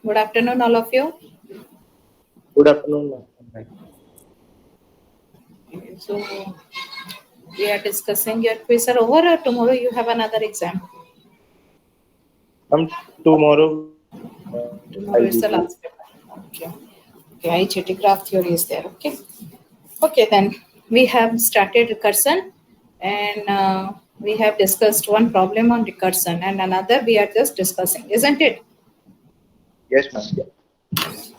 Good afternoon, all of you. Good afternoon, ma'am. So we are discussing your quiz are over, or tomorrow you have another exam. Tomorrow Tomorrow I'll is be the free. last paper. Okay. Okay, IGT graph theory is there. Okay. Okay, then we have started recursion, and we have discussed one problem on recursion, and another we are just discussing, isn't it? Yes, ma'am.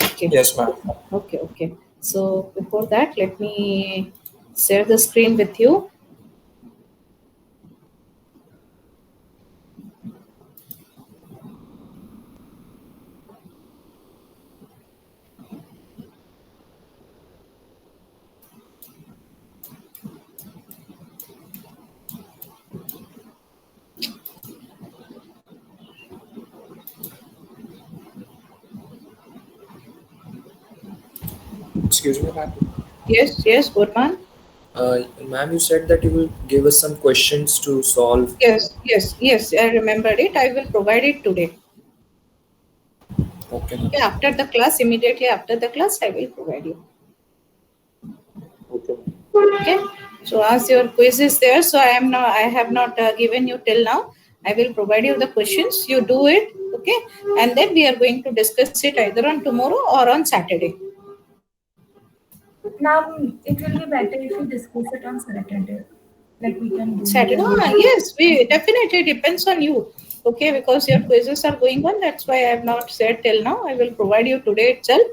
Okay. Yes, ma'am. Okay. Okay. So before that, let me share the screen with you. Excuse me, ma'am. Yes. Yes, Burman. Ma'am, you said that you will give us some questions to solve. Yes, I remembered it. I will provide it today. Okay, Okay, ma'am. after the class, immediately after the class, I will provide you. Okay, ma'am. Okay. So as your quiz is there, so I have not given you till now. I will provide you the questions. You do it, okay, and then we are going to discuss it either on tomorrow or on Saturday. Now, it will be better if we discuss it on Saturday. Like we can do Saturday, yes, we definitely depends on you. Okay, because your quizzes are going on. That's why I have not said till now. I will provide you today itself.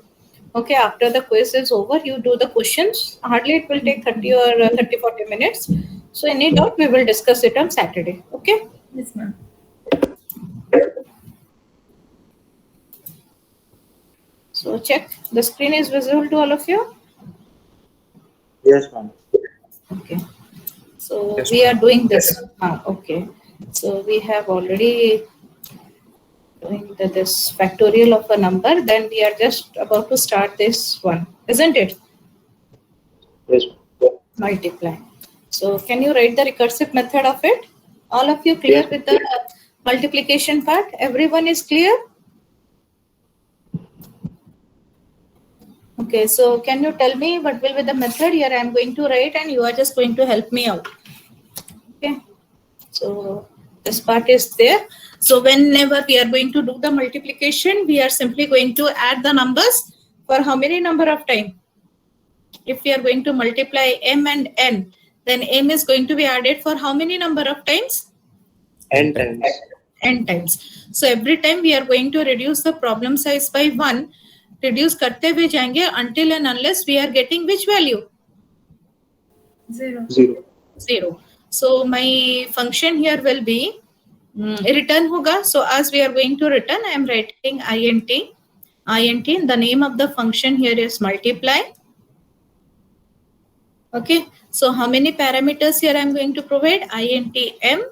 Okay, after the quiz is over, you do the questions. Hardly it will take 30 or 30, 40 minutes. So, any doubt, we will discuss it on Saturday. Okay. Yes, ma'am. So, check the screen is visible to all of you. Yes, ma'am. Okay. So, Yes, we are ma'am. doing this. Okay. So, we have already doing this factorial of a number. Then we are just about to start this one, isn't it? Yes, ma'am. Multiply. So can you write the recursive method of it? All of you clear Yes, with the multiplication part? Everyone is clear? Okay, so can you tell me what will be the method here? I am going to write and you are just going to help me out. Okay, so this part is there. So whenever we are going to do the multiplication, we are simply going to add the numbers for how many number of time? If we are going to multiply m and n, then m is going to be added for how many number of times? N times. N times. So every time we are going to reduce the problem size by 1, reduce करते हुए जाएंगे until and unless we are getting which value? 0. 0. 0. So my function here will be return होगा. So as we are going to return, I am writing int. int, the name of the function here is multiply. Okay, so how many parameters here I am going to provide? int m,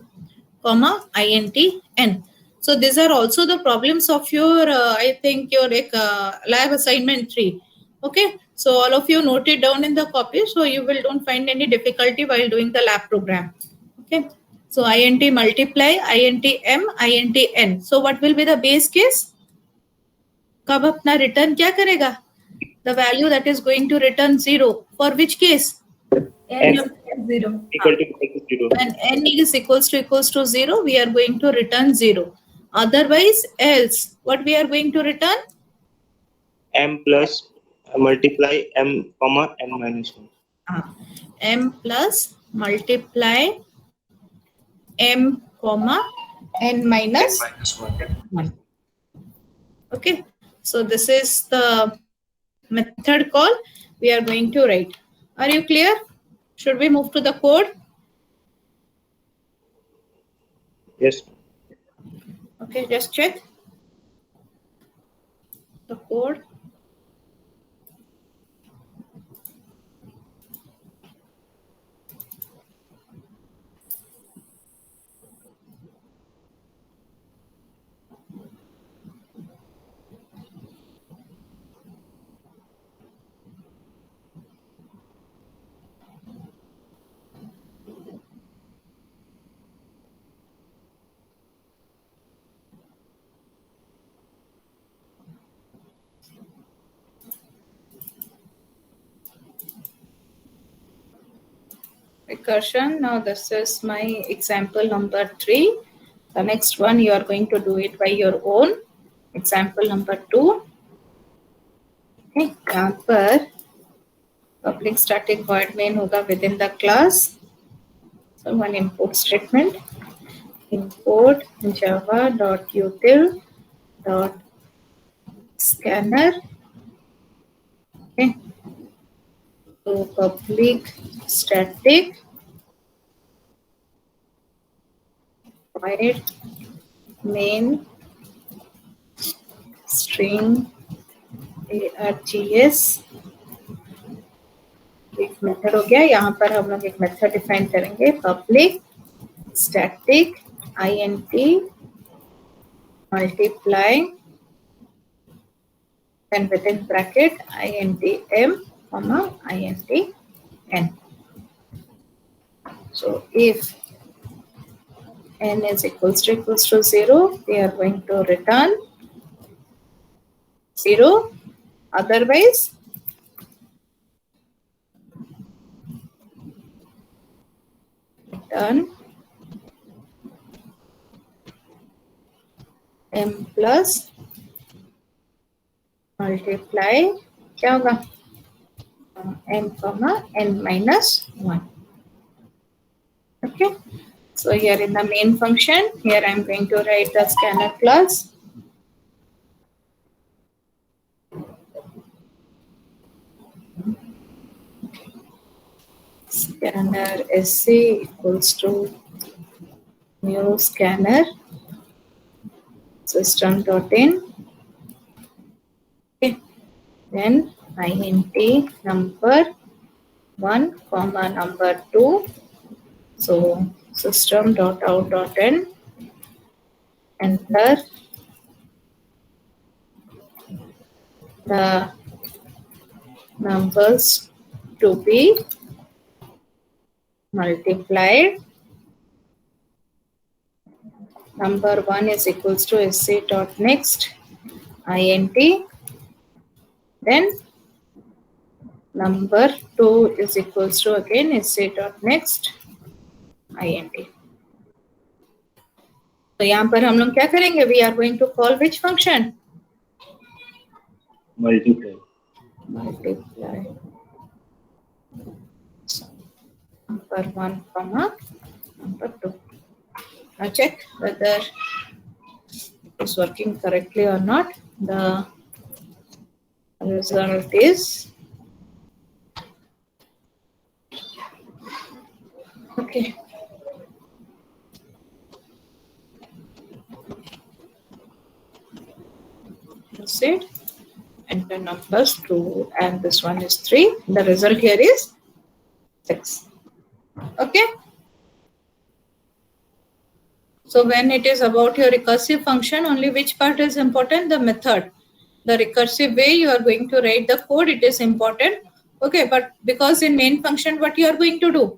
comma int n. So these are also the problems of your, I think your lab assignment 3. Okay, so all of you note it down in the copy, so you will don't find any difficulty while doing the lab program. Okay, so int multiply, int m, int n. So what will be the base case? कब अपना return क्या करेगा? The value that is going to return 0. For which case? N N is 0. equal to 0. When n is equals to 0, we are going to return 0. Otherwise, else, what we are going to return? M plus multiply M comma N minus 1. M plus multiply m comma n minus -1. 1. Okay, so this is the method call we are going to write. Are you clear? Should we move to the code? Yes. Okay, just check the code. recursion. Now this is my example number 3. The next one you are going to do it by your own. Example number 2. Okay, यहाँ पर public static void main होगा within the class. So one import statement. Import java.util.scanner. Okay. So public static void main string args. एक method हो गया. यहाँ पर हम लोग एक मेथड डिफाइन करेंगे, public static int multiply then within bracket int m comma int n. So if n is equals to 0, we are going to return 0. Otherwise, return m plus multiply क्या होगा, m comma n minus 1. Okay. So here in the main function, here I am going to write the scanner class. Scanner sc equals to new scanner system.in. Okay. Then int number 1 comma number 2. So system.out.n. Enter the numbers to be multiplied. Number 1 is equals to sc.next int. Then number 2 is equals to again sc.next int. तो यहाँ पर हम लोग क्या करेंगे? We are going to call which function? Multiply. Multiply. Number 1 comma number 2. Now check whether it is working correctly or not. The result is okay. Proceed. Enter numbers 2 and this one is 3. The result here is 6. Okay. So when it is about your recursive function, only which part is important? The method. The recursive way you are going to write the code, it is important. Okay, but because in main function, what you are going to do?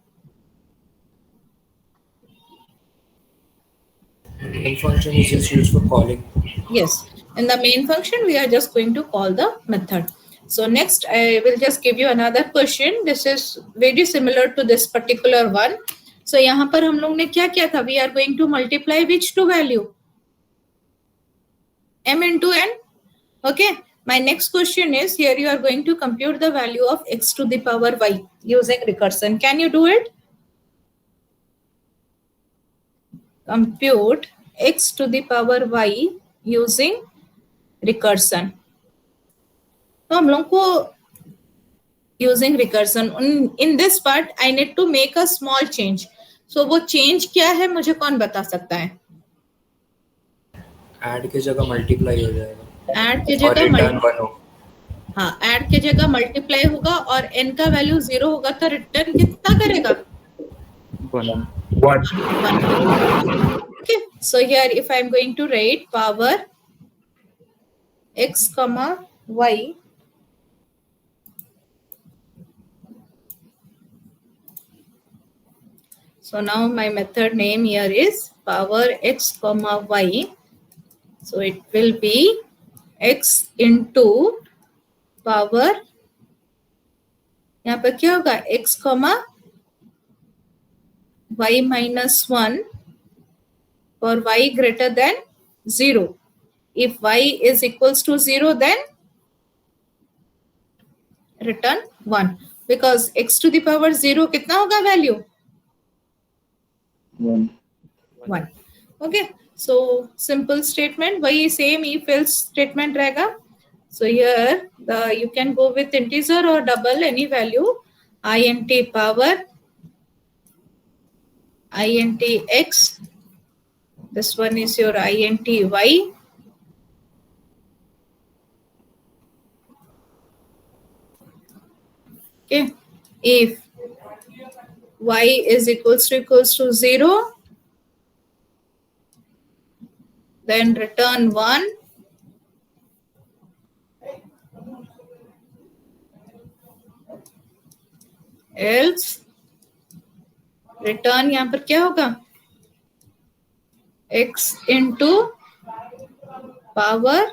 Main function is just used for calling. Yes. In the main function, we are just going to call the method. So next, I will just give you another question. This is very similar to this particular one. So यहाँ पर हम लोग ने क्या किया था? We are going to multiply which two value? M into n. Okay. My next question is, here you are going to compute the value of x to the power y using recursion. Can you do it? Compute x to the power y using recursion. तो हम लोग को using recursion in this part I need to make a small change. So वो change क्या है मुझे कौन बता सकता है? Add के जगह multiply हो जाएगा. Add के और जगह return 1 हो. हाँ, add के जगह multiply होगा और n का value 0 होगा तो return कितना करेगा? 1. 1. Okay. So here if I am going to write power x comma y. So now my method name here is power x comma y. So it will be x into power. यहाँ पर क्या होगा? x comma y minus 1 for y greater than 0. If y is equals to 0, then return 1. Because x to the power 0 कितना होगा value? 1. 1. Okay. So simple statement. वही same if else statement रहेगा. So here you can go with integer or double any value. Int power int x. This one is your int y. Okay. If y is equals to 0, then return 1. Else return यहाँ पर क्या होगा? x into power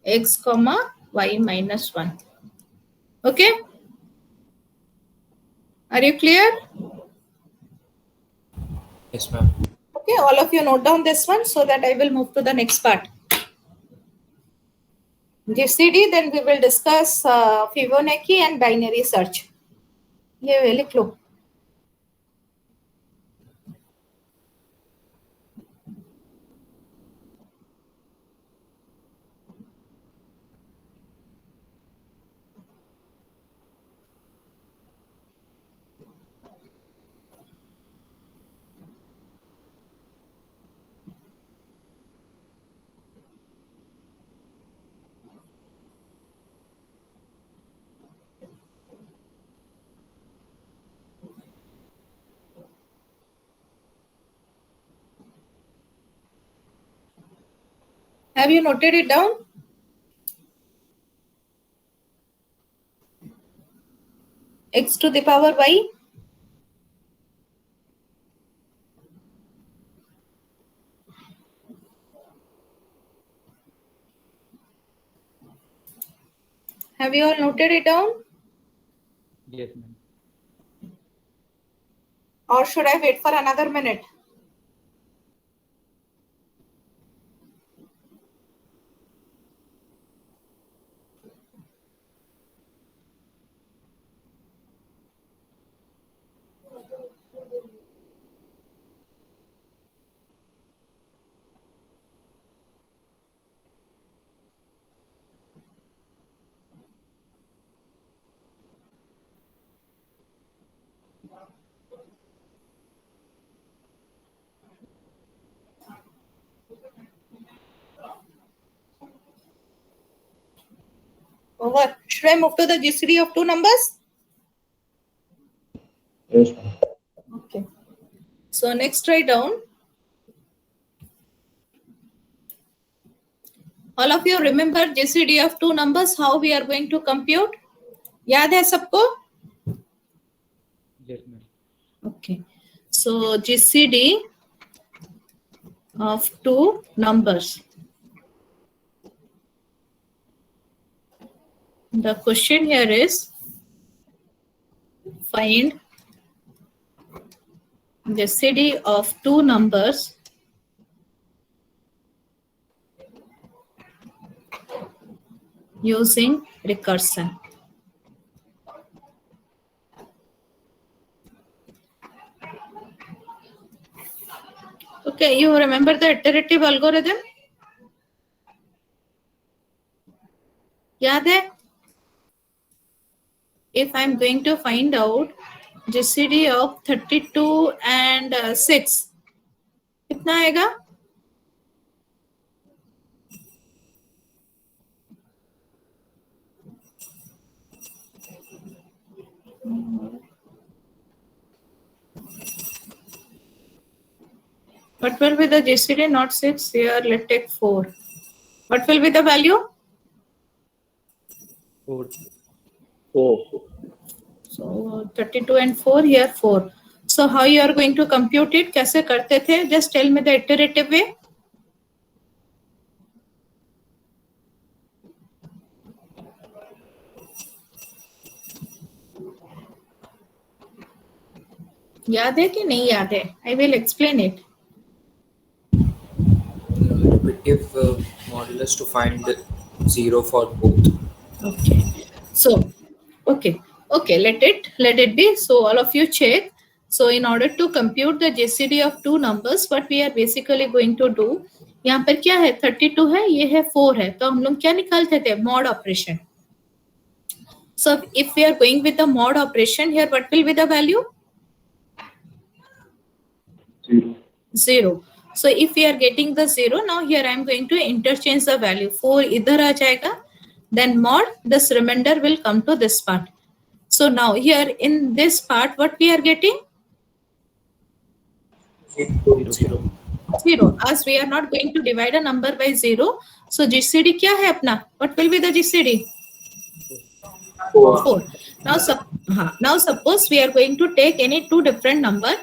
x comma y minus 1. Okay. Are you clear? Yes, ma'am. Okay, all of you note down this one so that I will move to the next part. GCD, then we will discuss Fibonacci and binary search. ये वे लिख लो. Have you noted it down? X to the power y. Have you all noted it down? Yes, ma'am. Or should I wait for another minute? Over. Should I move to the GCD of two numbers? Yes. Okay. So next write down. All of you remember GCD of two numbers, how we are going to compute? याद है सबको? Yes, ma'am. Okay. So GCD of two numbers. The question here is find GCD of two numbers using recursion. Okay, you remember the iterative algorithm? याद है? If I'm going to find out GCD of 32 and 6, कितना आएगा? What will be the GCD? Not 6 here. Let's take 4. What will be the value? 4. 4. So 32 and 4 here 4. So how you are going to compute it? कैसे करते थे? Just tell me the iterative way. याद है कि नहीं याद है? I will explain it. Repetitive modulus to find the zero for both. Okay. So, okay, let it be. So all of you check. So in order to compute the GCD of two numbers, what we are basically going to do, यहाँ पर क्या है 32 है, ये है 4 है, तो हम लोग क्या निकालते थे? mod operation. So if we are going with the mod operation here, what will be the value? 0. So if we are getting the 0, now here I am going to interchange the value. 4 इधर आ जाएगा, then mod this remainder will come to this part. So now here in this part, what we are getting? 0. As we are not going to divide a number by 0, so GCD क्या है अपना? What will be the GCD? 4. Now suppose we are going to take any two different number.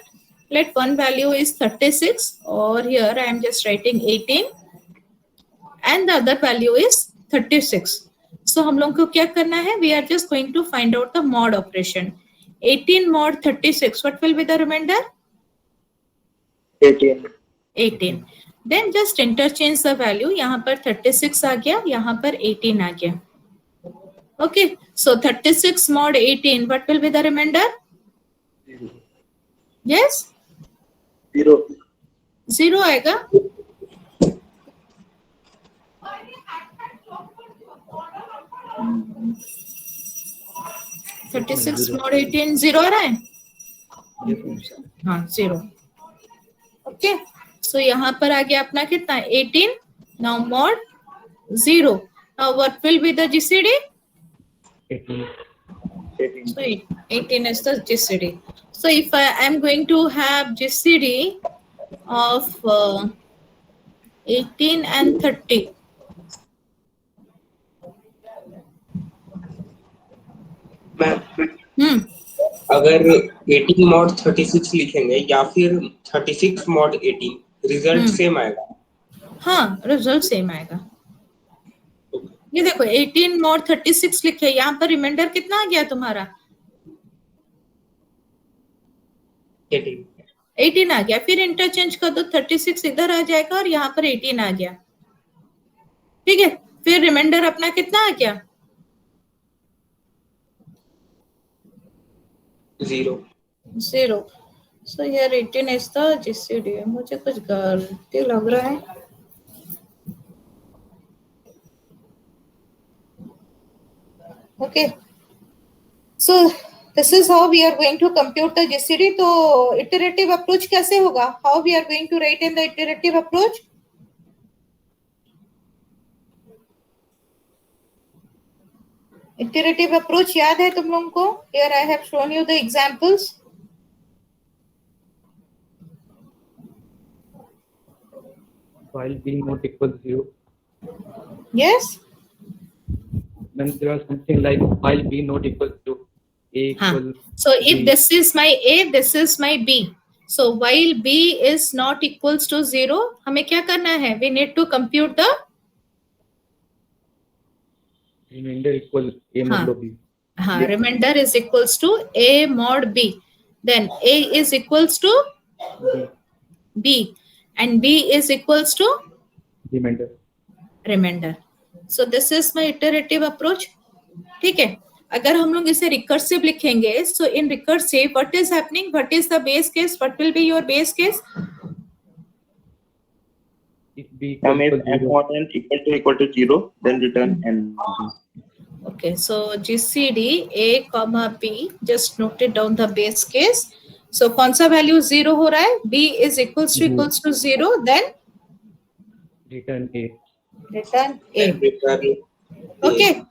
Let one value is 36, or here I am just writing 18, and the other value is 36. So हम लोग को क्या करना है? We are just going to find out the mod operation. 18 mod 36. What will be the remainder? 18. Then just interchange the value. यहाँ पर 36 आ गया, यहाँ पर 18 आ गया. Okay. So 36 mod 18. What will be the remainder? Yes. 0 आएगा. थर्टी सिक्स mod 18 0 आ रहा है. हाँ 0. ओके. सो यहाँ पर आ गया अपना कितना? 18. Now mod 0. Now what will be the GCD? 18. So 18 is the GCD. So if I am going to have GCD of 18 and 30. Ma'am अगर 18 mod 36 लिखेंगे या फिर 36 mod 18 रिजल्ट सेम आएगा? हाँ, रिजल्ट सेम आएगा. ये देखो 18 mod 36 लिखे, यहाँ पर रिमाइंडर कितना आ गया तुम्हारा? 18 आ गया. फिर इंटरचेंज कर दो, 36 इधर आ जाएगा और यहाँ पर 18 आ गया. ठीक है. फिर रिमाइंडर अपना कितना आ गया? 0. So here 18 is the GCD. मुझे कुछ गलती लग रहा है. Okay. So this is how we are going to compute the GCD. तो iterative approach कैसे होगा? How we are going to write in the iterative approach? Iterative approach याद है तुम लोगों को? Here I have shown you the examples. While b not equal to 0. Yes. Then there was something like while b not equal to a equal. So if b. this is my A, this is my B. So while B is not equals to 0, हमें क्या करना है? We need to compute the remainder equal a mod b. हाँ, remainder is equals to A mod B. Then A is equals to B and B is equals to remainder. So this is my iterative approach. ठीक है. अगर हम लोग इसे recursive लिखेंगे, so in recursive what is happening? What is the base case? What will be your base case? If b M is equal to 0. m equal to 0, then return n. Okay, so GCD A comma B, just noted down the base case. So कौन सा value 0 हो रहा है? B is equals to 0, then return a. return A. Okay.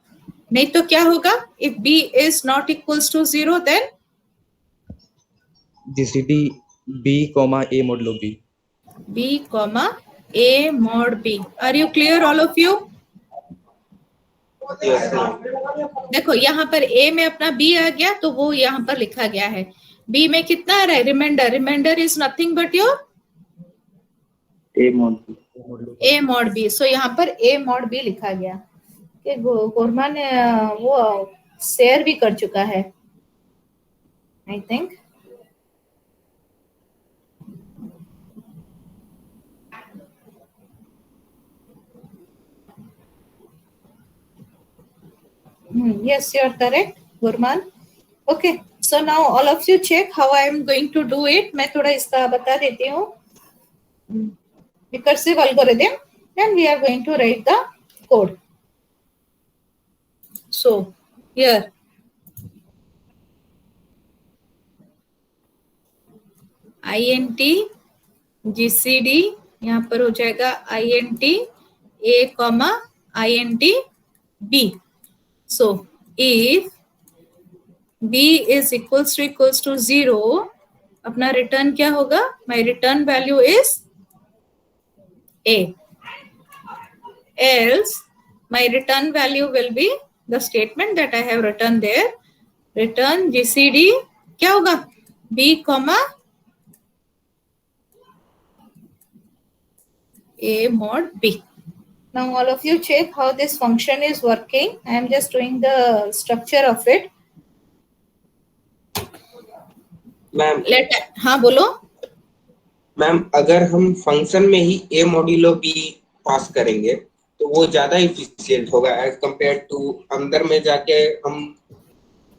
नहीं तो क्या होगा? If B is not equals to 0, then GCD b comma a modulo b. B comma A mod B. Are you clear all of you? Yes, ma'am. देखो यहाँ पर A में अपना B आ गया, तो वो यहाँ पर लिखा गया है. B में कितना आ रहा है? Remainder is nothing but your A mod B. A mod B. So यहाँ पर A mod B लिखा गया. कि गोरमा ने वो शेयर भी कर चुका है, I think. Yes, you are correct, Gurman. Okay, so now all of you check how I am going to do it. मैं थोड़ा इसका बता देती हूँ. Recursive algorithm, and we are going to write the code. So here int gcd यहाँ पर हो जाएगा int a comma int b. So if b is equals to 0, अपना return क्या होगा? My return value is a. Else my return value will be the statement that I have written there. Return gcd क्या होगा? b comma a mod b. Now all of you check how this function is working. I am just doing the structure of it. Ma'am हाँ बोलो. Ma'am अगर हम function में ही a modulo b पास करेंगे तो वो ज्यादा इफिशिएंट होगा एज कंपेयर टू अंदर में जाके हम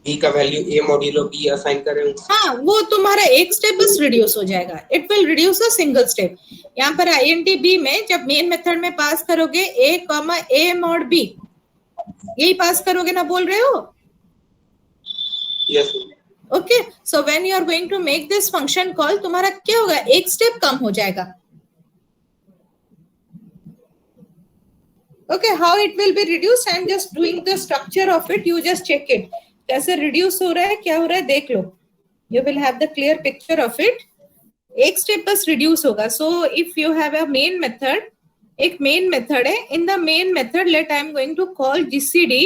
b का value a modulo b assign करें. हाँ, वो तुम्हारा एक स्टेप बस रिड्यूस हो जाएगा. It will reduce a single step. यहाँ पर int b में जब मेन मेथड में पास करोगे a comma a mod b, यही पास करोगे ना, बोल रहे हो? Yes. Okay, so when you are going to make this function call, तुम्हारा क्या होगा? एक स्टेप कम हो जाएगा. Okay, how it will be reduced? I am just doing the structure of it. You just check it. कैसे reduce हो रहा है, क्या हो रहा है, देख लो. You will have the clear picture of it. एक स्टेप बस रिड्यूस होगा. So if you have a main method, एक मेन मेथड है. In the main method let I am going to call gcd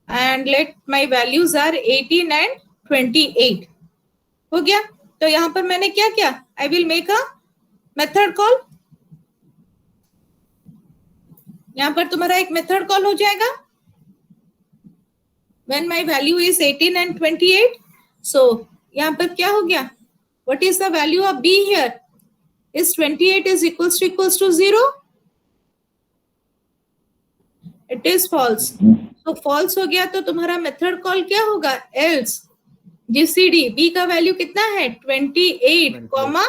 and let my values are 18 and 28. हो गया. तो यहां पर मैंने क्या किया? I will make a method call. यहां पर तुम्हारा एक मेथड कॉल हो जाएगा when my value is 18 and 28. So यहां पर क्या हो गया? What is the value of b here? Is 28 is equals to 0? It is false. So false हो गया तो तुम्हारा मेथड कॉल क्या होगा? Else gcd b का वैल्यू कितना है? 28 comma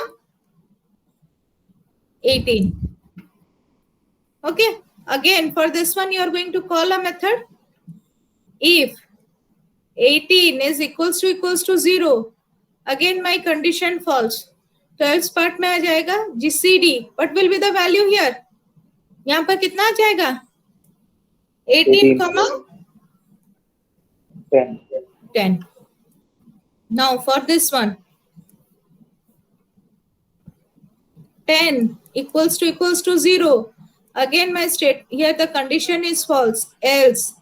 18. Okay, again for this one you are going to call a method. If 18 is equals to 0, again my condition false. तो else part में आ जाएगा gcd. What will be the value here? यहाँ पर कितना आ जाएगा? 18 comma 10. Now for this one, 10 equals to 0. Again my state here the condition is false. Else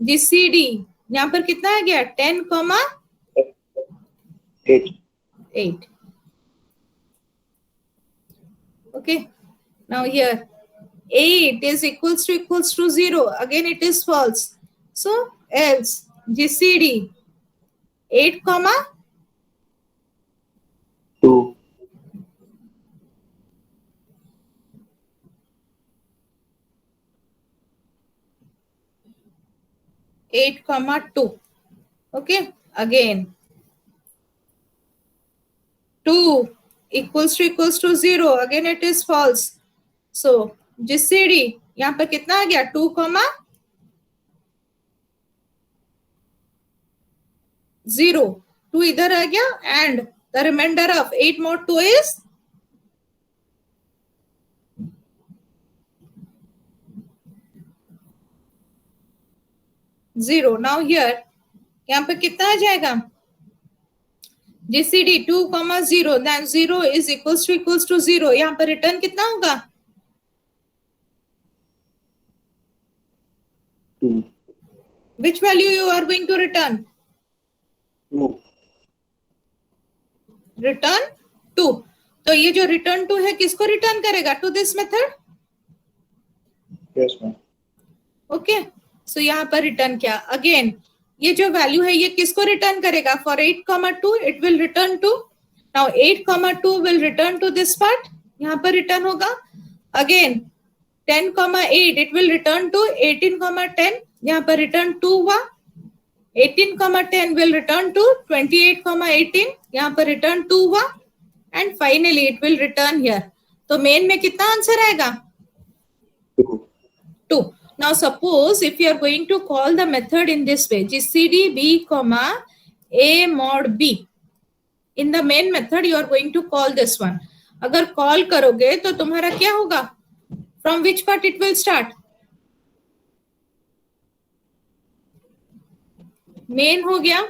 gcd यहाँ पर कितना आ गया? 10 comma 8. Okay. Now here 8 is equals to 0. Again it is false. So else gcd 8 comma 2. eight comma 2. Okay, again 2 equals to 0. Again it is false. So gcd यहाँ पर कितना आ गया? 2 comma 0. 2 इधर आ गया and the remainder of 8 mod 2 is 0. Now here यहाँ पर कितना आ जाएगा? gcd 2 comma 0, then 0 is equals to 0. यहाँ पर रिटर्न कितना होगा? 2. Which value you are going to return? 2. Return 2. तो ये जो return 2 है किसको रिटर्न करेगा? To this method. Yes, ma'am. Okay. So यहाँ पर रिटर्न क्या? Again ये जो वैल्यू है ये किसको रिटर्न करेगा? For 8 comma 2 it will return to. Now 8 comma 2 will return to this part. यहाँ पर रिटर्न होगा. Again 10 comma 8 it will return to 18 comma 10. यहाँ पर रिटर्न 2 हुआ, 18,10 will return to 28,18, यहाँ पर रिटर्न 2 हुआ, and finally it will return here. तो मेन में कितना आंसर आएगा? 2. Now suppose if you are going to call the method in this way, gcd b comma a mod b, in the main method you are going to call this one. अगर call करोगे तो तुम्हारा क्या होगा? From which part it will start? Main हो गया,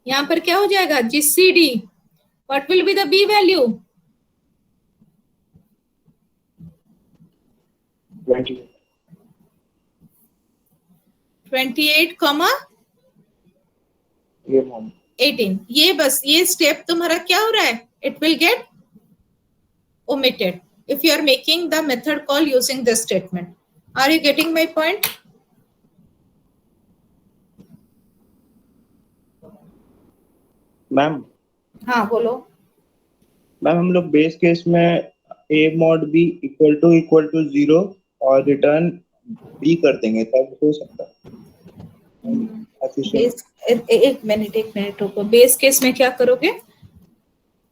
यहां पर क्या हो जाएगा? gcd, what will be the b value? 28, 18. ये बस ये स्टेप तुम्हारा क्या हो रहा है? It will get omitted if you are making the method call using this statement. Are you getting my point? Ma'am हाँ बोलो. मैम हम लोग बेस केस में a mod b equal to 0 और रिटर्न b कर देंगे तब हो सकता है. बेस एक मिनट रुको. बेस केस में क्या करोगे?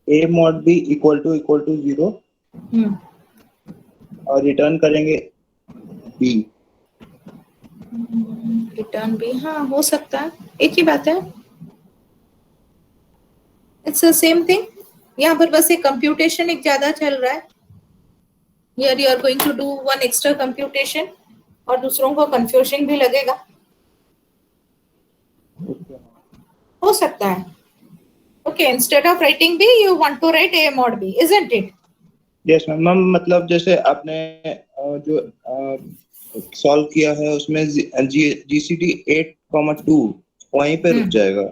a mod b equal to 0 और रिटर्न करेंगे b. रिटर्न भी, हाँ हो सकता है, एक ही बात है. It's the same thing. यहाँ पर बस एक कंप्यूटेशन एक ज्यादा चल रहा है. Here you are going to do one extra computation और दूसरों को कंफ्यूजन भी लगेगा. हो सकता है. Okay, instead of writing b, you want to write a mod b, isn't it? Yes ma'am. मतलब जैसे आपने जो सॉल्व किया है उसमें जीसीडी 8,2 वहीं पे रुक जाएगा.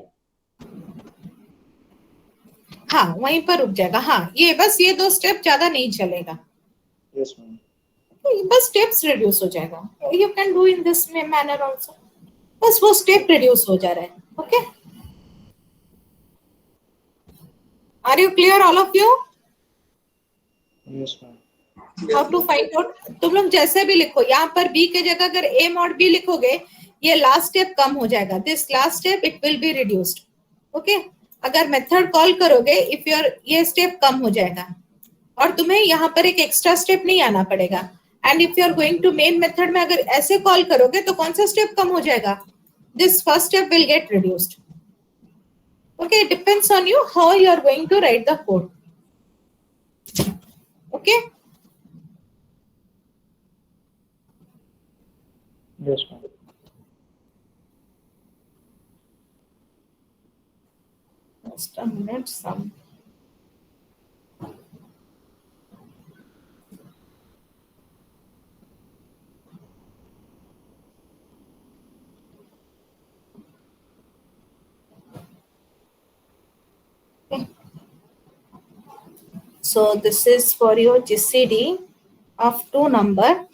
हाँ वहीं पर रुक जाएगा. हाँ ये बस ये 2 स्टेप ज्यादा नहीं चलेगा. Yes ma'am. बस स्टेप्स रिड्यूस हो जाएगा. You can do in this manner also. बस वो स्टेप रिड्यूस हो जा रहा है. Okay, are you clear all of you? Yes ma'am. How to find out? तुम लोग जैसे भी लिखो, यहाँ पर बी के जगह अगर ए मॉड बी लिखोगे, ये लास्ट स्टेप कम हो जाएगा. This last step it will be reduced. Okay, अगर मेथड कॉल करोगे इफ योर ये स्टेप कम हो जाएगा और तुम्हें यहाँ पर एक एक्स्ट्रा स्टेप नहीं आना पड़ेगा. And if you are going to main method में अगर ऐसे कॉल करोगे तो कौन सा स्टेप कम हो जाएगा? This first step will get reduced. Okay, it depends on you how you are going to write the code. Okay, yes ma'am. just a minute. Some okay. So this is for your GCD of 2 number.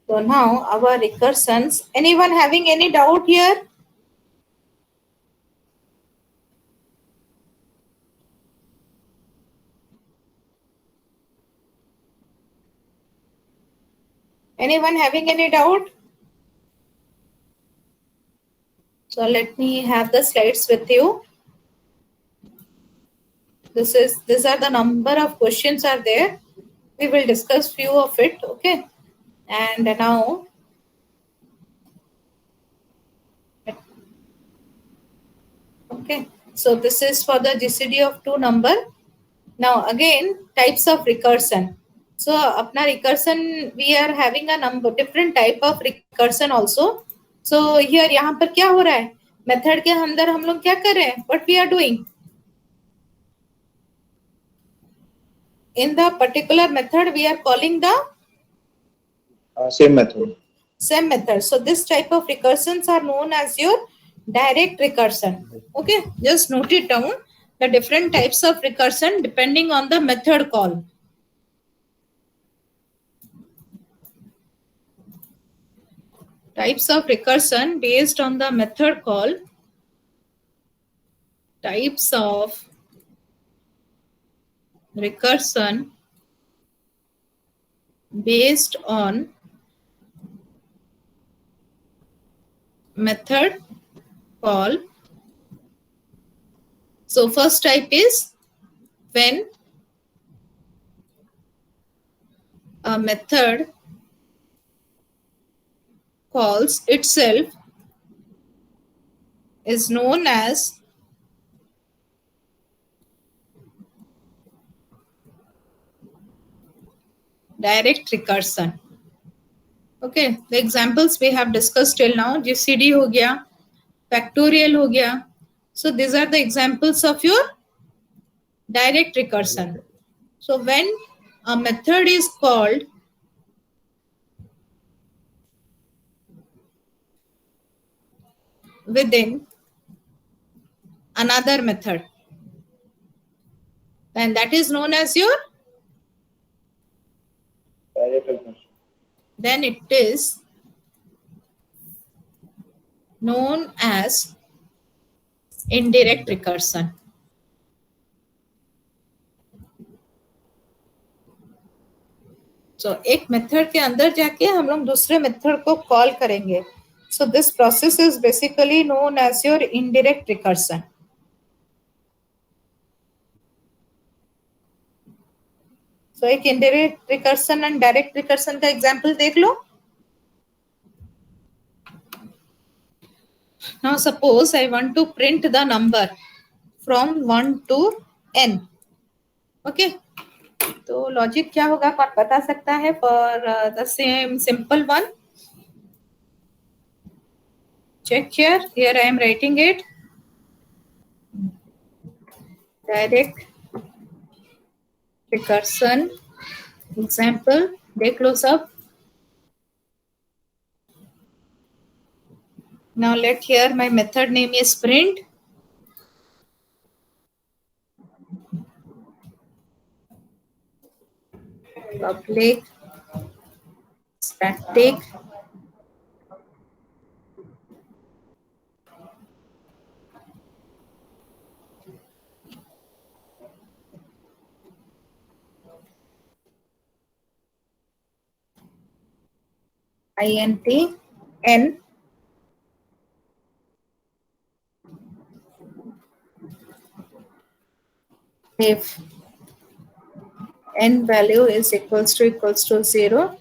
So now our recursions. Anyone having any doubt here? Anyone having any doubt? So let me have the slides with you. These are the number of questions are there. We will discuss few of it. Okay, and now okay. So this is for the GCD of 2 number. Now again types of recursion. So अपना recursion we are having a number different type of recursion also. So here यहाँ पर क्या हो रहा है? Method के अंदर हम लोग क्या कर रहे हैं? What we are doing? In the particular method we are calling the same method. Same method. So this type of recursions are known as your direct recursion. Okay, just note it down. The different types of recursion depending on the method call. Types of recursion based on the method call. Types of recursion based on method call. So first type is when a method calls itself is known as direct recursion. Okay, the examples we have discussed till now, GCD हो गया, factorial हो गया. So these are the examples of your direct recursion. So when a method is called within another method, then that is known as your, then it is known as indirect recursion. So एक method के अंदर जाके हम लोग दूसरे method को call करेंगे. So this process is basically known as your indirect recursion. So एक indirect recursion and direct recursion का example देख लो. Now suppose I want to print the number from 1 to n. Okay. तो logic क्या होगा, कौन बता सकता है for the same simple one? Check here. Here I am writing it. Direct recursion example. देख लो सब. Now let here my method name is print. Public static int n if n value is equals to 0,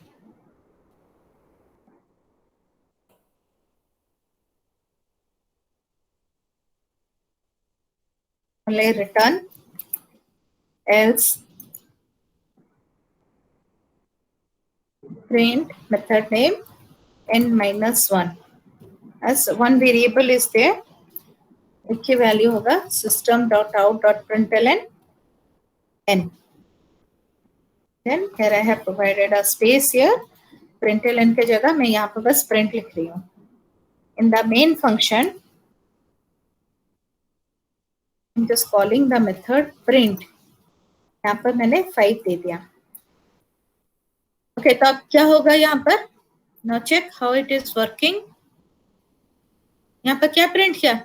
only return, else print method name n minus 1. As one variable is there, एक की value होगा system.out.println n. Then here I have provided a space here. println के जगह मैं यहाँ पर बस print लिख रही हूँ. In the main function, I'm just calling the method print. यहाँ पर मैंने 5 दे दिया. Okay, तो अब क्या होगा यहाँ पर? Now check how it is working. यहाँ पर क्या print किया?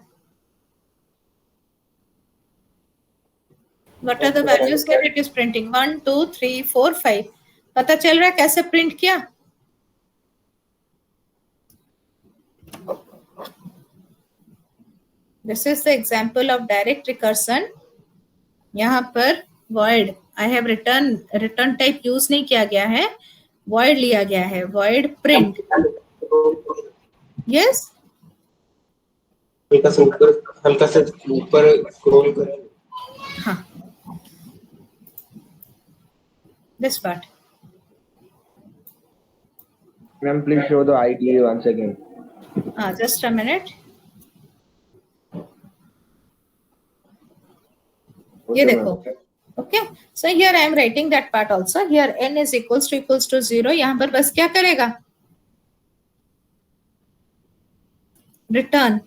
What are the values that it is printing? 1, 2, 3, 4, 5. पता चल रहा है कैसे प्रिंट किया? This is the example of direct recursion. यहाँ पर void, I have return type use नहीं किया गया है, void लिया गया है, void print. Yes? हल्का सा ऊपर स्क्रॉल करें. हाँ. This part. Ma'am, please show the IDE once again. Just a minute. ये देखो. Okay. So here I am writing that part also. Here n is equals to 0. यहाँ पर बस क्या करेगा? Return.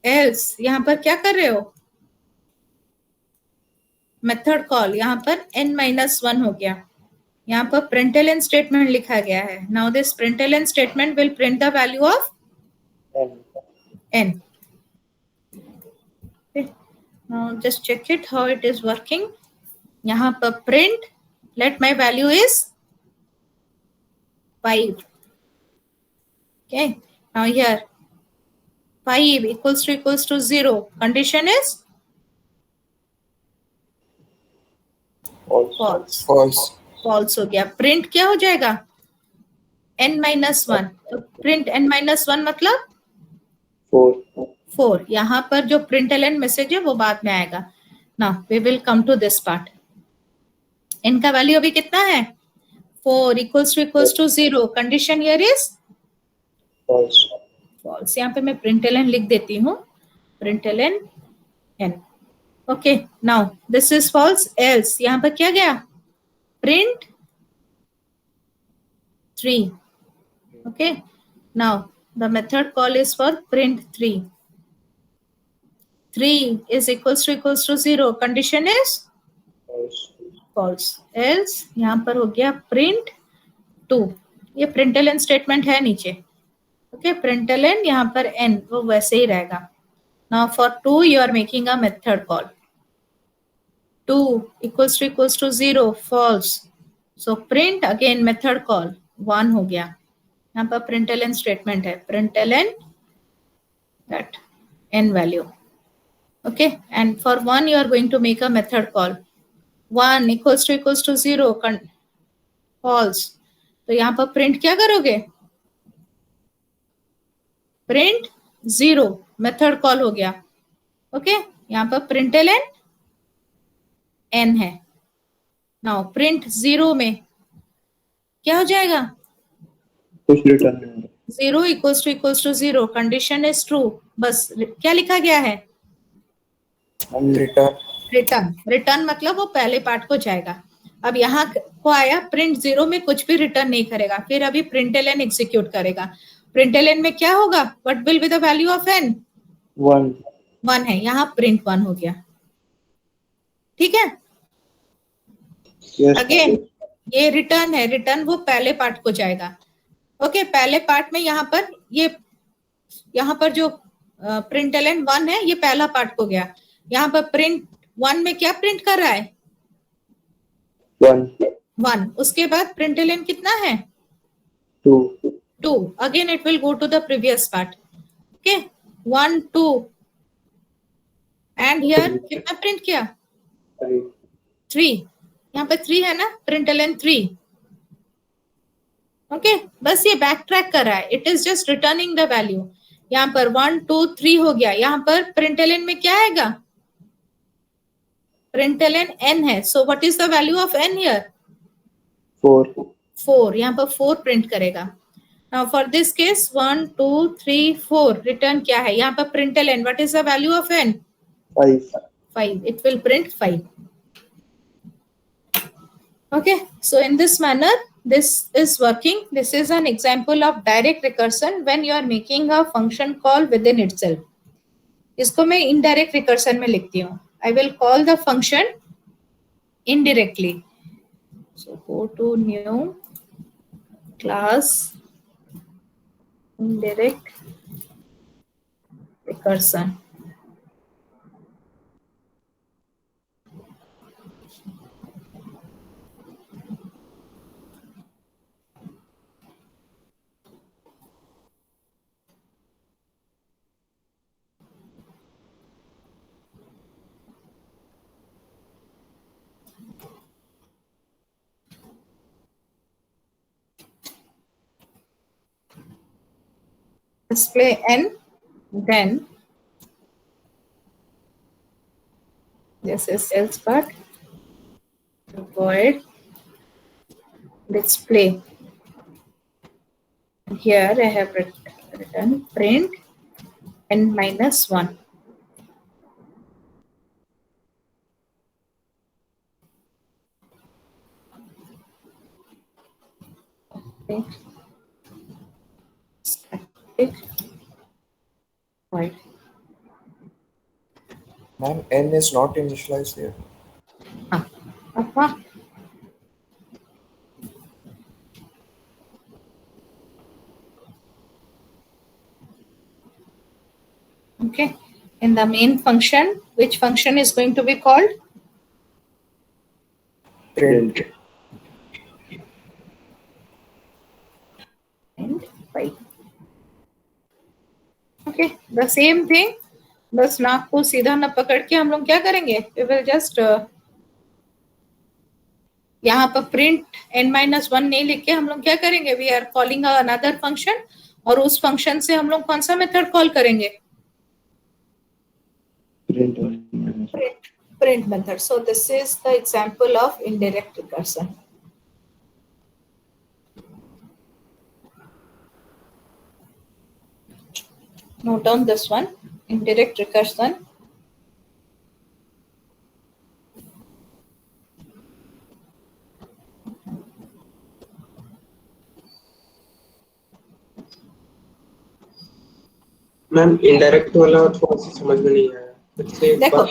Else. यहाँ पर क्या कर रहे हो? Method call. यहाँ पर n minus 1 हो गया. यहाँ पर println statement लिखा गया है. Now this println statement will print the value of n. Okay. Now just check it how it is working. यहाँ पर print, let my value is 5. Okay. Now here 5 equals to 0. Condition is false. False. False हो गया. Print क्या हो जाएगा? n-1. तो print n-1 मतलब 4. यहाँ पर जो println मैसेज है वो बाद में आएगा. Now we will come to this part. n का वैल्यू अभी कितना है? 4 equals to 0. Condition here is false. यहाँ पे मैं println लिख देती हूँ. Println n. Okay. Now this is false. Else यहाँ पर क्या गया? Print 3. Okay. Now the method call is for print 3. 3 is equals to 0. Condition is false. Else यहाँ पर हो गया print 2. ये println statement है नीचे. Okay. Println यहाँ पर n वो वैसे ही रहेगा. Now for 2 you are making a method call. 2 equals to 0. False. So print again method call 1 हो गया. यहाँ पर println statement है. Println that n value. Okay. And for 1 you are going to make a method call. 1 equals to 0. False. तो यहाँ पर print क्या करोगे? Print 0. Method call हो गया. Okay. यहाँ पर println n है. Now print 0 में क्या हो जाएगा? कुछ रिटर्न नहीं होगा. 0 equals to 0. Condition is true. बस क्या लिखा गया है? रिटर्न मतलब वो पहले पार्ट को जाएगा. अब यहाँ को आया प्रिंट 0 में कुछ भी रिटर्न नहीं करेगा. फिर अभी println एग्जीक्यूट करेगा. println में क्या होगा? What will be the value of n? 1 है. यहाँ प्रिंट 1 हो गया. ठीक है. अगेन ये रिटर्न है. रिटर्न वो पहले पार्ट को जाएगा. ओके. पहले पार्ट में यहाँ पर जो println 1 है ये पहला पार्ट को गया. यहाँ पर प्रिंट 1 में क्या प्रिंट कर रहा है? 1. उसके बाद println कितना है? 2. Again it will go to the previous part. Okay. 1 2 and here कितना प्रिंट किया? 3. यहाँ पर 3 है ना. println 3. ओके. बस ये बैक ट्रैक कर रहा है. It is just returning the value. यहाँ पर 1 2 3 हो गया. यहाँ पर println में क्या आएगा? println n है. So what is the value of n here? 4. यहाँ पर 4 प्रिंट करेगा. Now for this case 1 2 3 4 return क्या है? यहाँ पर println what is the value of n? 5. It will print 5. Okay. So in this manner this is working. This is an example of direct recursion when you are making a function call within itself. इसको मैं indirect recursion में लिखती हूँ. I will call the function indirectly. So go to new class indirect recursion. Display n, then this is else part, void display. Here I have written print n-1. Okay. Void. Ma'am, n is not initialized here. Okay. In the main function, which function is going to be called? Print. And 5. Okay, the same thing, बस नाक को सीधा न पकड़ के हम लोग क्या करेंगे, वी विल जस्ट यहाँ पर प्रिंट n-1 नहीं लिख के हम लोग क्या करेंगे, we are calling another function, और उस फंक्शन से हम लोग कौन सा मेथड कॉल करेंगे, print method. So this is the example of indirect recursion. Note down this one, indirect recursion. Ma'am indirect वाला थोड़ा सा समझ में नहीं आया, देखो,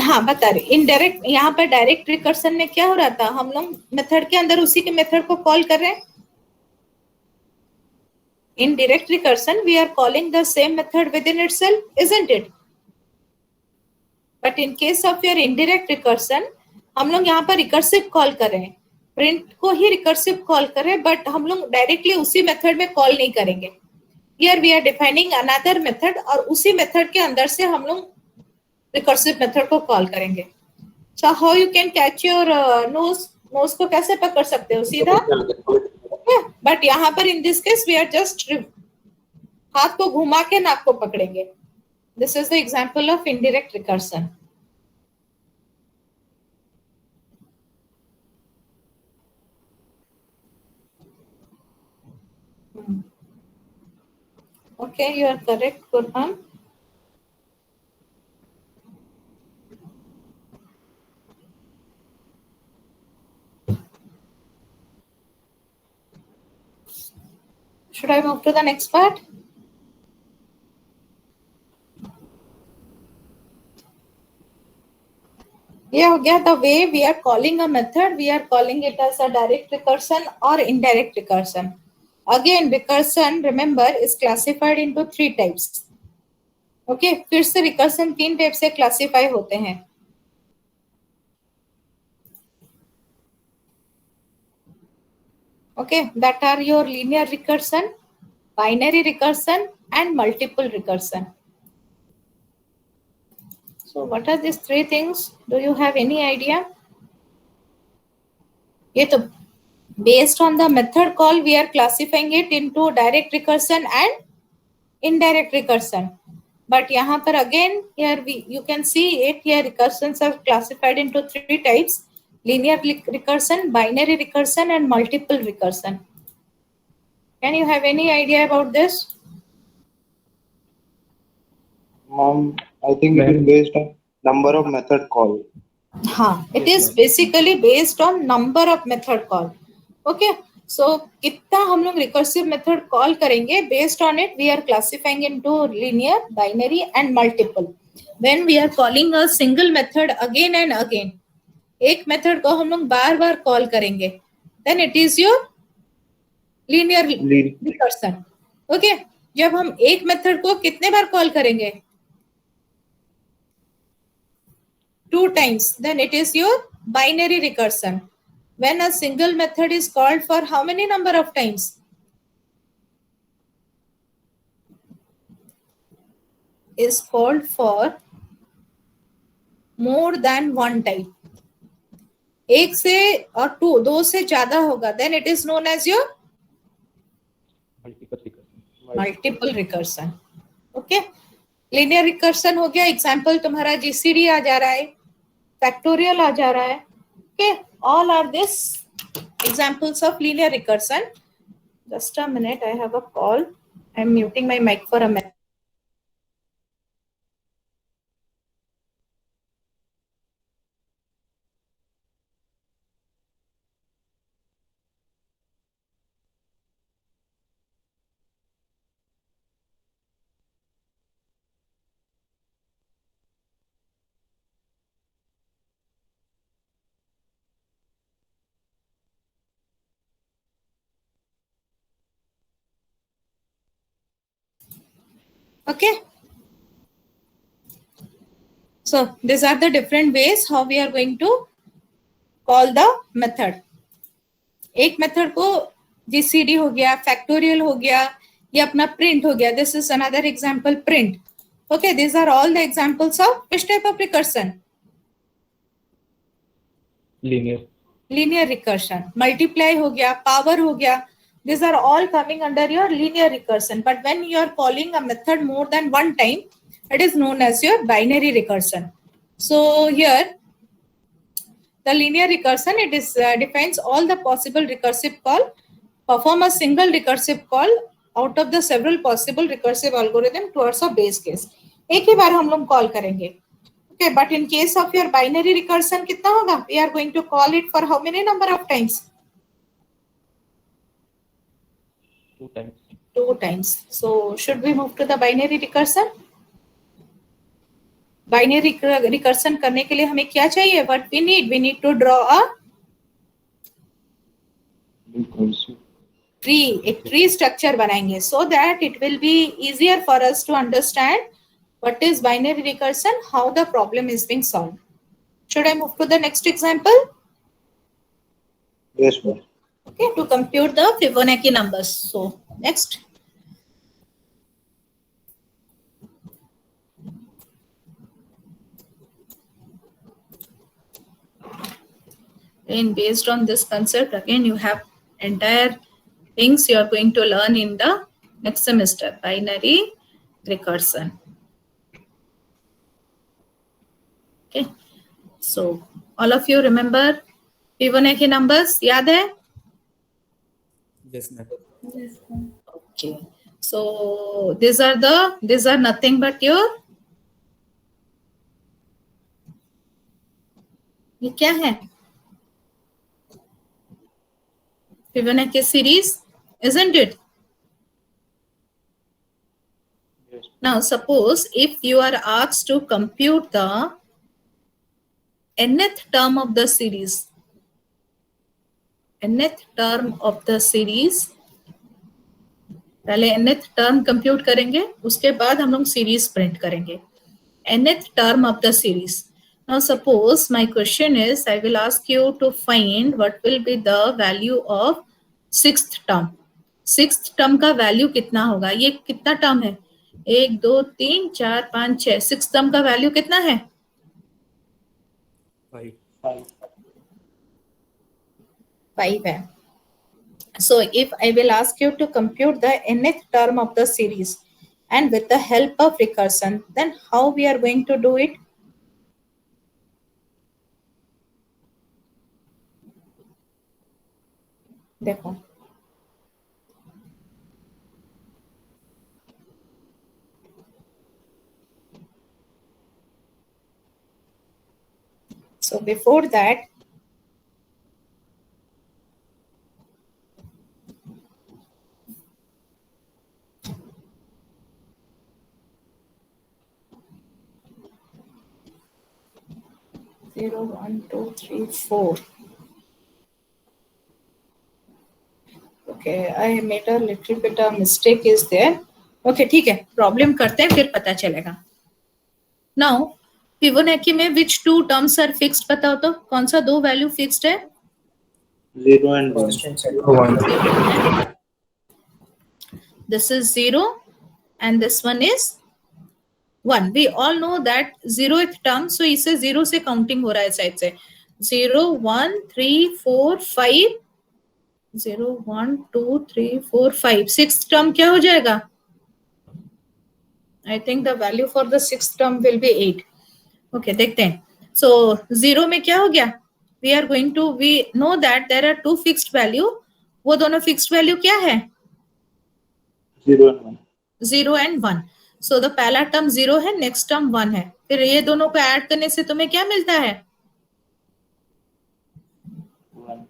हाँ बता रहे, इनडायरेक्ट, यहाँ पर डायरेक्ट रिकर्सन में क्या हो रहा था, हम लोग मेथड के अंदर उसी के मेथड को कॉल कर रहे हैं. In direct recursion, we are calling the same method within itself, isn't it? But in case of your indirect recursion, हम लोग यहाँ पर recursive कॉल कर रहे हैं, print को ही recursive कॉल कर रहे हैं, but हम लोग डायरेक्टली उसी मेथड में कॉल नहीं करेंगे. Here we are defining another method, और उसी मेथड के अंदर से हम लोग recursive मेथड को कॉल करेंगे. So how you can catch your nose को कैसे पकड़ सकते हो, सीधा. बट यहाँ पर in this case we are just हाथ को घुमा के नाक को पकड़ेंगे. This is the example of indirect recursion. Okay, you are correct Qurban. Should I move to the next part? ये हो गया the way we are calling a method. We are calling it as a direct recursion or indirect recursion. Again, recursion, remember, is classified into 3 types. Okay, फिर से recursion 3 type से classify होते हैं. Okay, that are your linear recursion, binary recursion, and multiple recursion. So what are these 3 things? Do you have any idea? ये तो based on the method call, we are classifying it into direct recursion and indirect recursion. But यहाँ पर again, here you can see it here, recursions are classified into 3 types. Linear recursion, binary recursion, and multiple recursion. Can you have any idea about this? I think it is based on number of method call. हाँ, it is basically based on number of method call. Okay, so कितना हम लोग recursive method call करेंगे, based on it we are classifying into linear, binary, and multiple. When we are calling a single method again and again, एक method को हम लोग बार बार कॉल करेंगे, then it is your linear recursion. Okay, जब हम एक मेथड को कितने बार कॉल करेंगे, 2 times, then it is your binary recursion. When a single method is called for how many number of times? Is called for more than 1 time. एक से और 2 से ज्यादा होगा, then it is known as your multiple recursion. Okay, linear recursion हो गया. Example तुम्हारा GCD आ जा रहा है, फैक्टोरियल आ जा रहा है. Okay, all are this examples of linear recursion. Just a minute, I have a call. I am muting my mic for a minute. Okay, so these are the different ways how we are going to call the method. एक method को GCD हो गया, factorial हो गया, ये अपना print हो गया. This is another example, print. Okay, these are all the examples of which type of recursion? Linear. Linear recursion. Multiply हो गया, power हो गया. These are all coming under your linear recursion. But when you are calling a method more than one time, it is known as your binary recursion. So here, the linear recursion, it is defines all the possible recursive call. Perform a single recursive call out of the several possible recursive algorithm towards a base case. एक ही बार हम लोग call करेंगे. Okay, but in case of your binary recursion कितना होगा? We are going to call it for how many number of times? 2 times. 2 times. So should we move to the binary recursion? Binary recursion करने के लिए हमें क्या चाहिए? What we need? We need to draw a tree. एक tree structure बनाएंगे so that it will be easier for us to understand what is binary recursion, how the problem is being solved. Should I move to the next example? Yes, ma'am. Okay, to compute the Fibonacci numbers. So next. And based on this concept, again you have entire things you are going to learn in the next semester. Binary recursion. Okay, so all of you remember Fibonacci numbers? याद है? Yes, ma'am. Yes, ma'am. Okay, so these are nothing but your, ये क्या है? Fibonacci series, isn't it? Yes. Now suppose if you are asked to compute the nth term of the series, nth term of the series, पहले nth term compute करेंगे, उसके बाद हम लोग series print करेंगे. nth term of the series. Now suppose my question is, I will ask you to find what will be the value of sixth term. Sixth term का value कितना होगा? ये कितना term है? 1 2 3 4 5 6. Sixth term का value कितना है? 5 है. So if I will ask you to compute the nth term of the series and with the help of recursion, then how we are going to do it? देखो, so before that, zero, 1, 2, 3, 4. Okay, I made a little bit of mistake is there. Okay, ठीक है, problem करते हैं फिर पता चलेगा. Now, Fibonacci में which two terms are fixed बताओ तो, कौन सा दो value fixed है? 0 and 1. First and second. This is 0 and this one is 1. We all know that 0th term, so इसे 0 से counting हो रहा है साइड से. 0, 1, 3, 4, 5. 0, 1, 2, 3, 4, 5. Sixth term क्या हो जाएगा? I think the value for the sixth term will be 8. Okay, देखते हैं. So 0 में क्या हो गया? We know that there are two fixed value. वो दोनों fixed value क्या है? 0 and 1. 0 and 1. So the पहला term 0 है, next term 1 है. फिर ये दोनों को ऐड करने से तुम्हें क्या मिलता है? 1.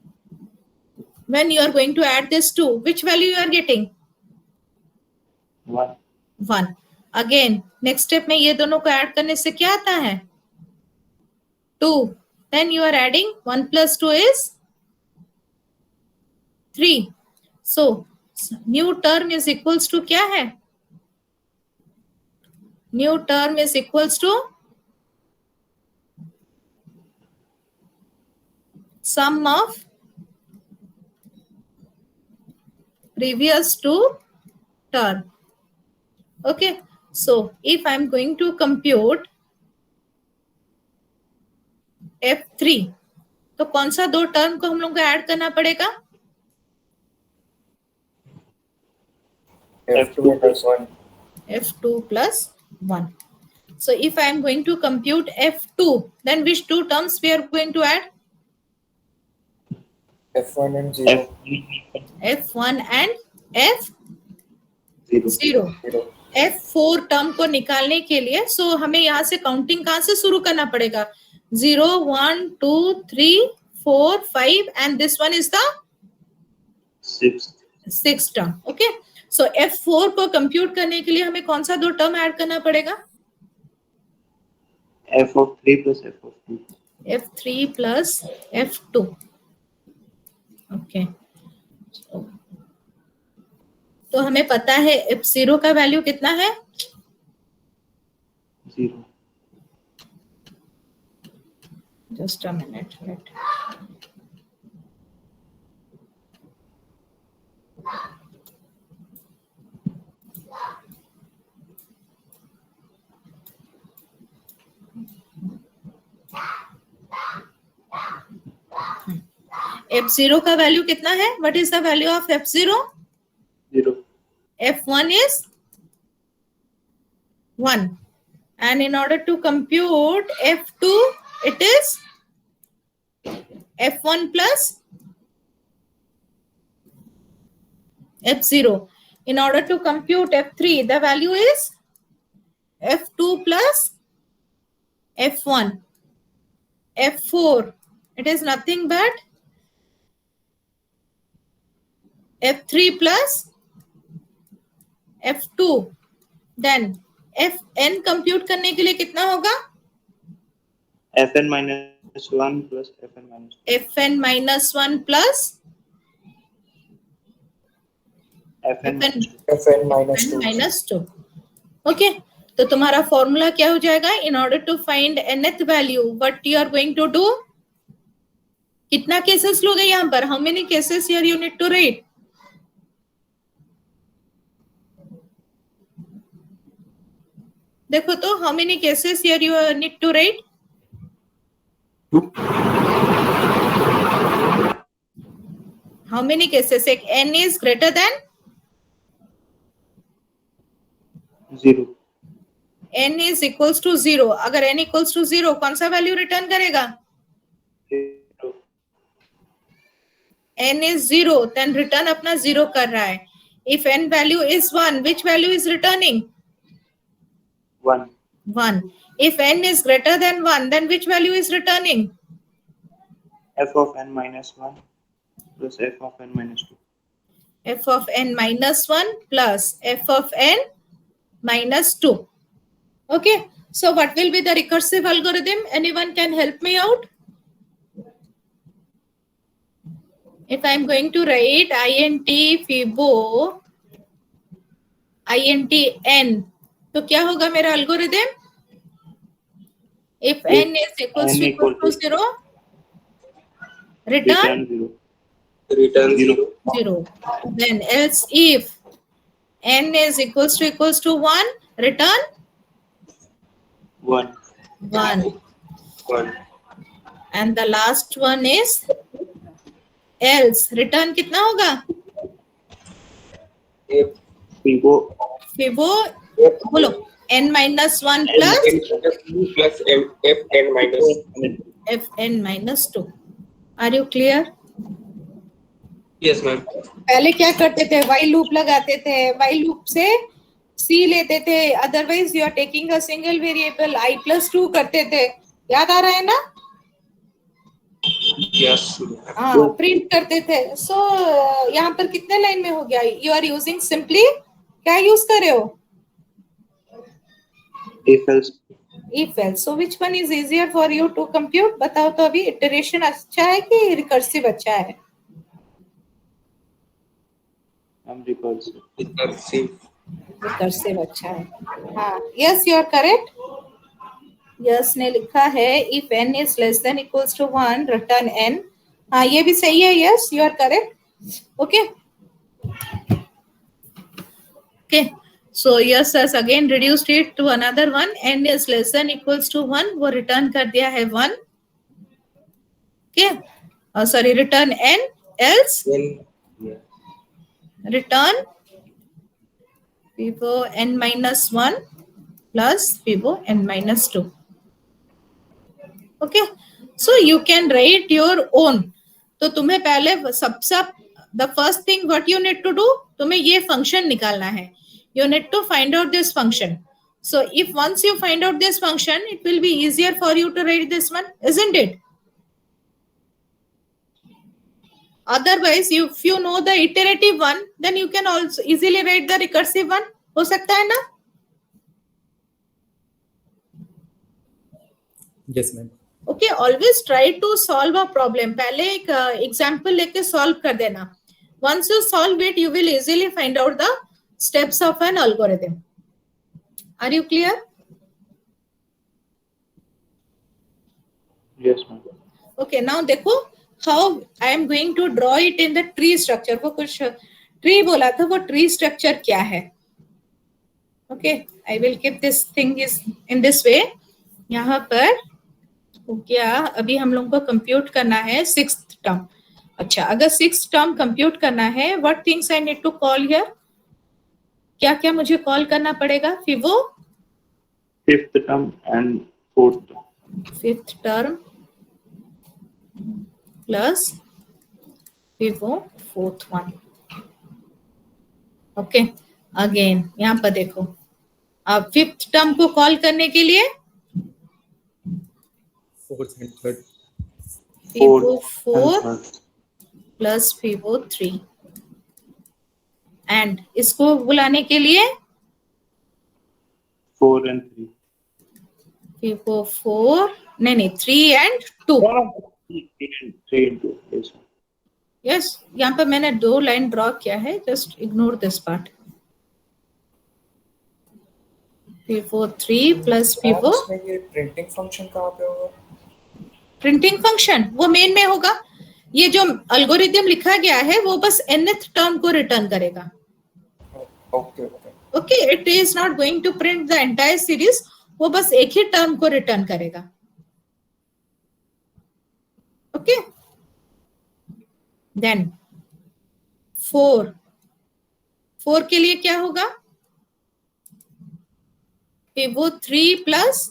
When you are going to add this 2, which value you are getting? 1. 1. Again, next step में ये दोनों को ऐड करने से क्या आता है? 2. Then you are adding 1 plus 2 is 3. So new term is equals to क्या है? New term is equals to sum of previous two term. Okay, so if I'm going to compute F3, तो कौन सा दो टर्म को हम लोग को ऐड करना पड़ेगा? F2 plus 1. F2 plus 1. So if I am going to compute F2, then which two terms we are going to add? F1 and 0. F1 and F0. 0. F4 term को निकालने के लिए सो हमें यहाँ से काउंटिंग कहाँ से शुरू करना पड़ेगा? 0, 1, 2, 3, 4, 5 and this one is the sixth term. Okay, so F4 को कंप्यूट करने के लिए हमें कौन सा दो टर्म ऐड करना पड़ेगा? F3 plus F2. F3 plus F2. Okay. तो हमें पता है F0 का वैल्यू कितना है? 0. Just a minute. F0 का वैल्यू कितना है? What is the value of F0? 0. F1 is 1. And in order to compute F2, it is F1 plus F0. In order to compute F3, the value is F2 plus F1. F4, it is nothing but F3 plus F2. Then Fn compute करने के लिए कितना होगा? Fn minus 1 plus Fn minus 2. Fn minus 1 plus Fn Fn minus 2. minus 2. Okay, तो तुम्हारा formula क्या हो जाएगा? In order to find nth value, what you are going to do? कितना केसेस लोगे यहाँ पर? How many cases here you need to write? देखो तो how many cases here you need to write? How many cases? एक n is greater than 0. n is equals to 0. अगर n equals to 0, कौन सा value return करेगा? 0. n is 0, then return अपना 0 कर रहा है. If n value is 1, which value is returning? 1. 1. If n is greater than 1, then which value is returning? F of n minus 1 plus F of n minus 2. F of n minus 1 plus F of n minus 2. Okay, so what will be the recursive algorithm? Anyone can help me out? If I am going to write int fibo int n, तो क्या होगा मेरा algorithm? If n is equals to 0, return 0. Return 0. 0. Then else if n is equals to 1, return 1. 1. 1. And the last one is else. Return कितना होगा? F Fibo बोलो n minus 1 plus plus Fn minus. Fn minus 2. Are you clear? Yes, ma'am. पहले क्या करते थे? while loop लगाते थे. while loop से c लेते थे. otherwise you are taking a single variable I plus 2 करते थे. याद आ रहा है ना? Yes. हाँ, प्रिंट करते थे. So यहाँ पर कितने लाइन में हो गया? You are using simply क्या यूज कर रहे हो? if else. If else. So which one is easier for you to compute? बताओ तो अभी iteration अच्छा है कि recursive अच्छा है? I'm recursive. Recursive. Recursive अच्छा है. हाँ, yes, you are correct. Yes ने लिखा है if n is less than equals to 1, return n. हाँ, ये भी सही है. Yes, you are correct. Okay. Okay, so yes has again reduced it to another one. N is less than equals to 1, वो return कर दिया है 1. Okay, sorry, return n, else Then yeah. return pivot n minus 1 plus pivot n minus 2. Okay, so you can write your own. तो तुम्हें पहले सबसे the first thing what you need to do, तुम्हें ये function निकालना है. You need to find out this function. So if once you find out this function, it will be easier for you to write this one, isn't it? Otherwise, if you know the iterative one, then you can also easily write the recursive one. हो सकता है ना? Yes, ma'am. Okay, always try to solve a problem. पहले एक example लेके solve कर देना. Once you solve it, you will easily find out the steps of an algorithm. Are you clear? Yes, ma'am. Okay, now देखो how I am going to draw it in the tree structure. वो कुछ tree बोला था, वो tree structure क्या है? Okay, I will keep this thing is in this way. यहाँ पर क्या अभी हम लोगों को कंप्यूट करना है 6th टर्म. अच्छा, अगर 6th टर्म कंप्यूट करना है, what things I need to call here? क्या क्या मुझे कॉल करना पड़ेगा? Fibo 5th term and 4th term. 5th term plus fibo 4th one. Okay, again यहाँ पर देखो, अब 5th टर्म को कॉल करने के लिए 4th and 3rd. Fibo 4 plus fibo 3, and इसको बुलाने के लिए 4 and 3. फिवो 4 नहीं 3 and 2. 3 and 2. Yes, ma'am. Yes, यहाँ पर मैंने 2 लाइन ड्रॉ किया है, just ignore this part. Fibo 3 plus fibo इसमें ये प्रिंटिंग फंक्शन कहाँ पे होगा? प्रिंटिंग फंक्शन वो मेन में होगा. ये जो एल्गोरिथम लिखा गया है वो बस nth टर्म को रिटर्न करेगा. Okay okay. Okay, it is not going to print the entire series, वो बस एक ही टर्म को रिटर्न करेगा. ओके, देन 4 के लिए क्या होगा? फिवो 3 प्लस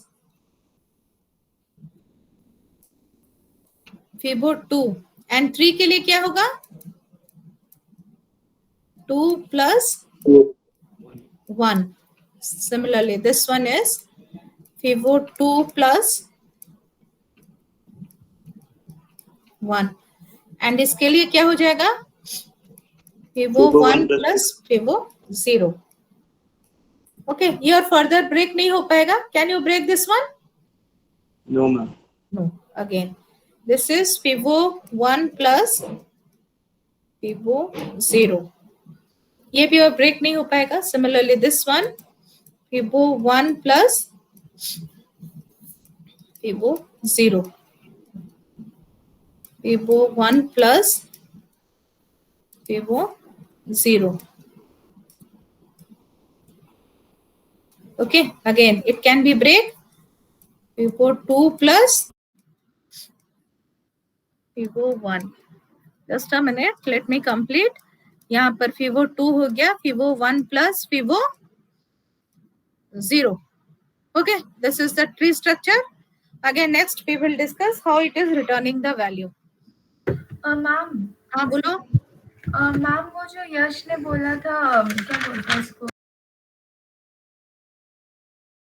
फिवो 2, एंड 3 के लिए क्या होगा? 2 plus 1. Similarly, this one is फिवो 2 plus 1, and इसके लिए क्या हो जाएगा? फिवो 1 प्लस फिवो 0. ओके, ये और फर्दर ब्रेक नहीं हो पाएगा. Can you break this one? No, ma'am. No. Again, this is fibo 1 plus fibo 0. ये भी और ब्रेक नहीं हो पाएगा. Similarly, this one फिवो 1 plus fibo 0. फिवो 1 plus fibo 0. Okay, again it can be break. फिवो 2 plus फिवो 1. Just a minute, let me complete. यहाँ पर फिवो 2 हो गया, फिवो 1 plus fibo 0. Okay, this is the tree structure. Again, next we will discuss how it is returning the value. Ma'am हाँ बोलो. Ma'am वो जो यश ने बोला था, क्या बोलते हैं इसको,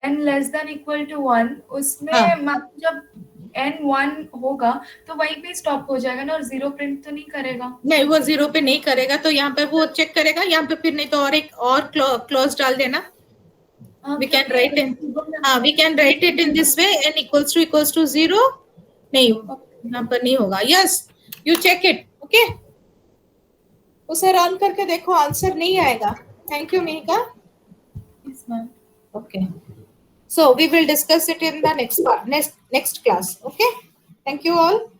n less than equal to 1, उसमें हाँ. मैम जब n 1 होगा तो वहीं पे स्टॉप हो जाएगा ना, और 0 प्रिंट तो नहीं करेगा? नहीं, वो 0 पे नहीं करेगा, तो यहाँ पे वो चेक करेगा. यहाँ पे फिर नहीं तो और एक और क्लॉज डाल देना. We can write in, we can write it in this way, n equals to 0. नहीं, यहाँ पर नहीं होगा. Yes, you check it. Okay, उसे रन करके देखो, आंसर नहीं आएगा. Thank you, Mihika. Yes, ma'am. Okay, so we will discuss it in the next part, next class. Okay, thank you all.